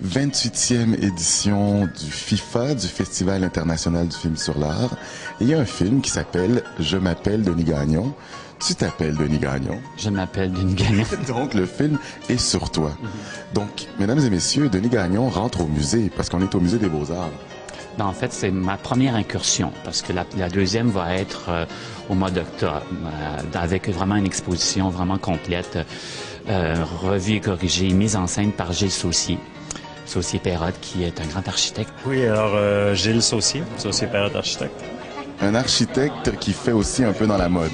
28e édition du FIFA, du Festival international du film sur l'art. Et il y a un film qui s'appelle « Je m'appelle Denis Gagnon ». Tu t'appelles Denis Gagnon. Je m'appelle Denis Gagnon. Donc, le film est sur toi. Donc, mesdames et messieurs, Denis Gagnon rentre au musée, parce qu'on est au Musée des Beaux-Arts. Ben, en fait, c'est ma première incursion, parce que la deuxième va être au mois d'octobre, avec vraiment une exposition vraiment complète, revue et corrigée, mise en scène par Gilles Saucier-Perrotte, qui est un grand architecte. Oui, alors Gilles Saucier-Perrotte, architecte. Un architecte qui fait aussi un peu dans la mode.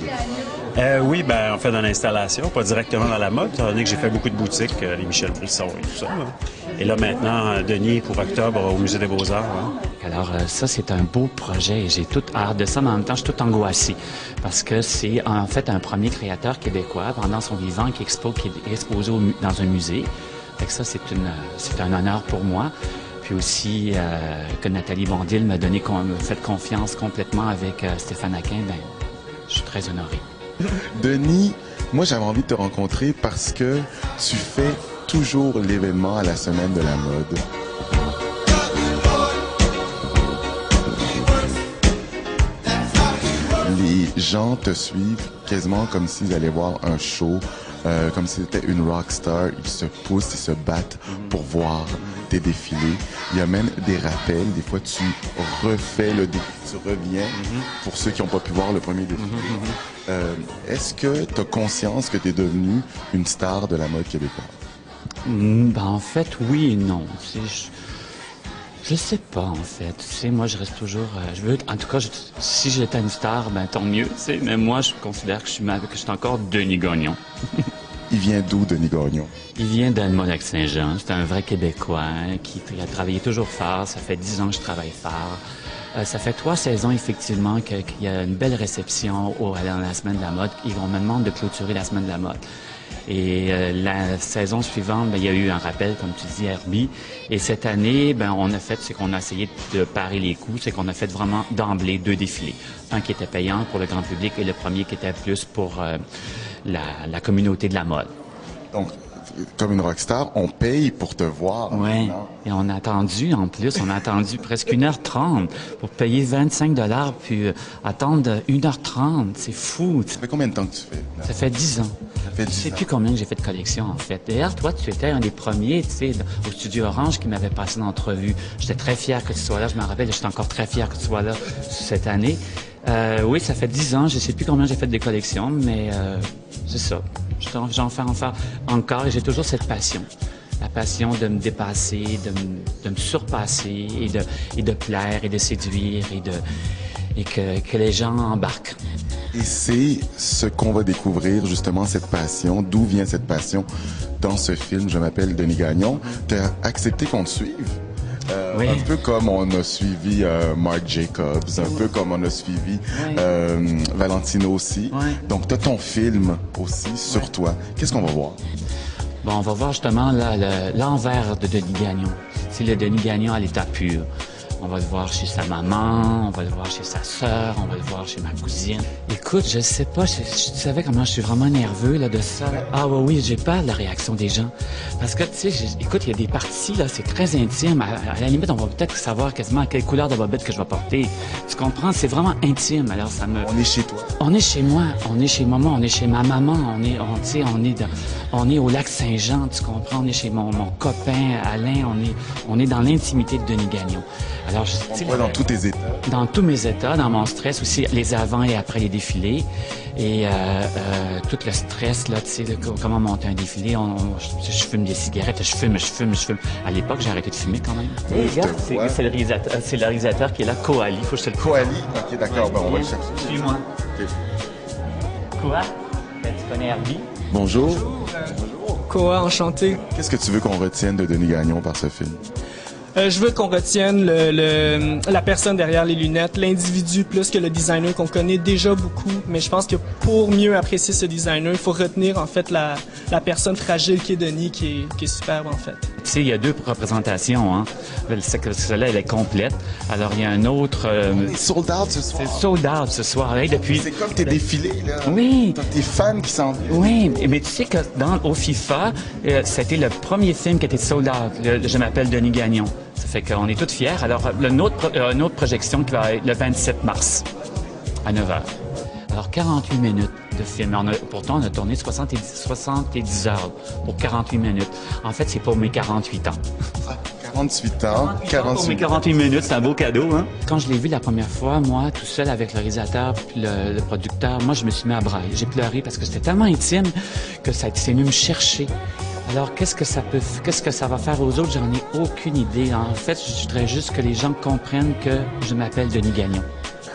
Oui, ben on fait dans l'installation, pas directement dans la mode, étant donné que j'ai fait beaucoup de boutiques, les Michel Brisson et tout ça. Là. Et là maintenant, Denis pour octobre au Musée des Beaux-Arts. Hein. Alors ça, c'est un beau projet et j'ai toute hâte de ça, mais en même temps, je suis tout angoissé parce que c'est en fait un premier créateur québécois pendant son vivant qui est exposé dans un musée. Fait que ça, c'est un honneur pour moi. Puis aussi que Nathalie Bondil m'a fait confiance complètement avec Stéphane Aquin, ben je suis très honoré. Denis, moi j'avais envie de te rencontrer parce que tu fais toujours l'événement à la Semaine de la mode. Les gens te suivent quasiment comme s'ils allaient voir un show, comme si c'était une rock star. Ils se poussent, ils se battent pour voir tes défilés. Il y a même des rappels. Des fois, tu refais le défilé, tu reviens pour ceux qui n'ont pas pu voir le premier défilé. Est-ce que tu as conscience que tu es devenu une star de la mode québécoise? Ben, en fait, oui et non. Je sais pas, en fait. Tu sais, moi, je reste toujours... en tout cas, si j'étais une star, ben tant mieux, tu sais. Mais moi, je considère que je suis encore Denis Gagnon. Il vient d'où, Denis Gagnon? Il vient d'Annemois-Lac-Saint-Jean. C'est un vrai Québécois qui a travaillé toujours fort. Ça fait 10 ans que je travaille fort. Ça fait 3 saisons, effectivement, qu'il y a une belle réception dans la Semaine de la mode. On me demande de clôturer la Semaine de la mode. Et la saison suivante, ben, il y a eu un rappel, comme tu dis, Herbie. Et cette année, ben, c'est qu'on a essayé de parer les coups, c'est qu'on a fait vraiment d'emblée 2 défilés. Un qui était payant pour le grand public et le premier qui était plus pour la communauté de la mode. Donc, comme une rockstar, on paye pour te voir. Oui, et on a attendu, en plus, presque 1h30 pour payer 25 $ puis attendre 1h30. C'est fou. Ça fait combien de temps que tu fais? Ça fait 10 ans. Je ne sais plus combien que j'ai fait de collection, en fait. D'ailleurs, toi, tu étais un des premiers, tu sais, au Studio Orange qui m'avait passé l'entrevue. J'étais très fier que tu sois là. Je me rappelle, j'étais encore très fier que tu sois là cette année. Oui, ça fait 10 ans. Je ne sais plus combien j'ai fait de collections, mais c'est ça. J'en fais encore et j'ai toujours cette passion. La passion de me dépasser, de me surpasser et de plaire et de séduire et que les gens embarquent. Et c'est ce qu'on va découvrir, justement, cette passion. D'où vient cette passion dans ce film? Je m'appelle Denis Gagnon. Tu as accepté qu'on te suive? Oui. Un peu comme on a suivi Marc Jacobs, un peu comme on a suivi Valentino aussi. Oui. Donc, tu as ton film aussi sur toi. Qu'est-ce qu'on va voir? Bon, on va voir justement l'envers de Denis Gagnon. C'est le Denis Gagnon à l'état pur. On va le voir chez sa maman, on va le voir chez sa sœur, on va le voir chez ma cousine. Écoute, je sais pas, je savais comment je suis vraiment nerveux là de ça. Ah oui, j'ai peur de la réaction des gens. Parce que, tu sais, écoute, il y a des parties, là, c'est très intime. À la limite, on va peut-être savoir quasiment quelle couleur de bobette que je vais porter. Tu comprends? C'est vraiment intime, alors ça me... On est chez toi. On est chez moi, on est chez maman, on est chez ma maman, on est au lac Saint-Jean, tu comprends? On est chez mon copain Alain, on est dans l'intimité de Denis Gagnon. Alors, dans tous tes états? Dans tous mes états, dans mon stress aussi, les avant et après les défilés. Et tout le stress, là, tu sais, comment monter un défilé. Je fume des cigarettes, je fume. À l'époque, j'ai arrêté de fumer quand même. Et regarde, c'est le réalisateur qui est là, Coali. Faut que je te le... Coali? Ok, d'accord, ben, on va le chercher. Suis-moi. Okay. Quoi? Ben, tu connais Herbie? Bonjour. Bonjour. Koa, enchanté. Qu'est-ce que tu veux qu'on retienne de Denis Gagnon par ce film? Je veux qu'on retienne la personne derrière les lunettes, l'individu plus que le designer qu'on connaît déjà beaucoup. Mais je pense que pour mieux apprécier ce designer, il faut retenir en fait la personne fragile qui est Denis, qui est superbe en fait. Tu sais, il y a 2 représentations, hein. Celle-là, elle est complète. Alors, il y a un autre... Sold out ce soir. C'est sold out ce soir. Hey, depuis... C'est comme tes défilés, là. Oui. T'as tes fans qui s'en viennent. Oui, mais tu sais que au FIFA, c'était le premier film qui était sold out. Je m'appelle Denis Gagnon. Ça fait qu'on est tous fiers. Alors, une autre projection qui va être le 27 mars à 9h. Alors, 48 minutes de film. Pourtant, on a tourné 70 heures pour 48 minutes. En fait, c'est pour mes 48 ans. 48 ans, Pour mes 48 minutes, c'est un beau cadeau, hein? Quand je l'ai vu la première fois, moi, tout seul avec le réalisateur puis le producteur, moi, je me suis mis à brailler. J'ai pleuré parce que c'était tellement intime que ça s'est venu me chercher. Alors, qu'est-ce que ça va faire aux autres? J'en ai aucune idée. En fait, je voudrais juste que les gens comprennent que je m'appelle Denis Gagnon.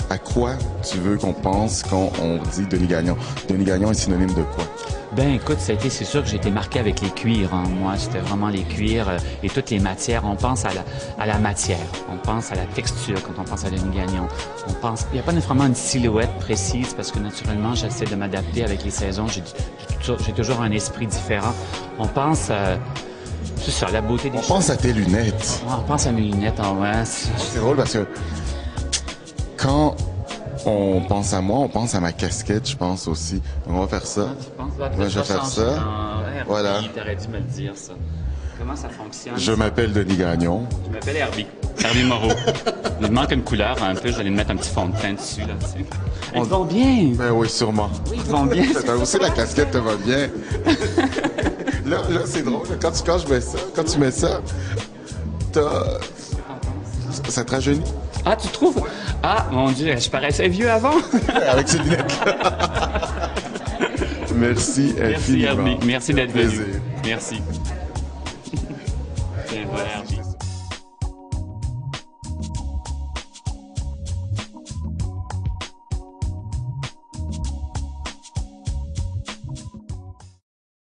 À quoi tu veux qu'on pense quand on dit Denis Gagnon? Denis Gagnon est synonyme de quoi? Ben écoute, c'est sûr que j'ai été marqué avec les cuirs. Hein. Moi, c'était vraiment les cuirs et toutes les matières. On pense à la matière, on pense à la texture quand on pense à Denis Gagnon. Il n'y a pas nécessairement une silhouette précise parce que naturellement, j'essaie de m'adapter avec les saisons. J'ai toujours un esprit différent. On pense c'est ça, la beauté des choses. On pense à tes lunettes. On pense à mes lunettes, ouais. C'est drôle parce que quand on pense à moi, on pense à ma casquette, je pense aussi. On va faire ça. Moi, je vais faire ça. Voilà. T'aurais dû me le dire, ça. Comment ça fonctionne? Je m'appelle Denis Gagnon. Je m'appelle Herbie. Herbie Moreau. Il me manque une couleur un peu. Je vais aller mettre un petit fond de teint dessus, là. Ils vont bien. Ben oui, sûrement. Oui, ils vont bien. Aussi, la casquette te va bien. là, c'est drôle. Quand tu mets ça, ça te rajeunit. Ah, tu trouves? Ah, mon Dieu, je paraissais vieux avant. Avec ces lunettes-là. Merci infiniment. Merci, Herbie. Merci d'être venu. Plaisir. Merci. Tiens, voilà, Herbie.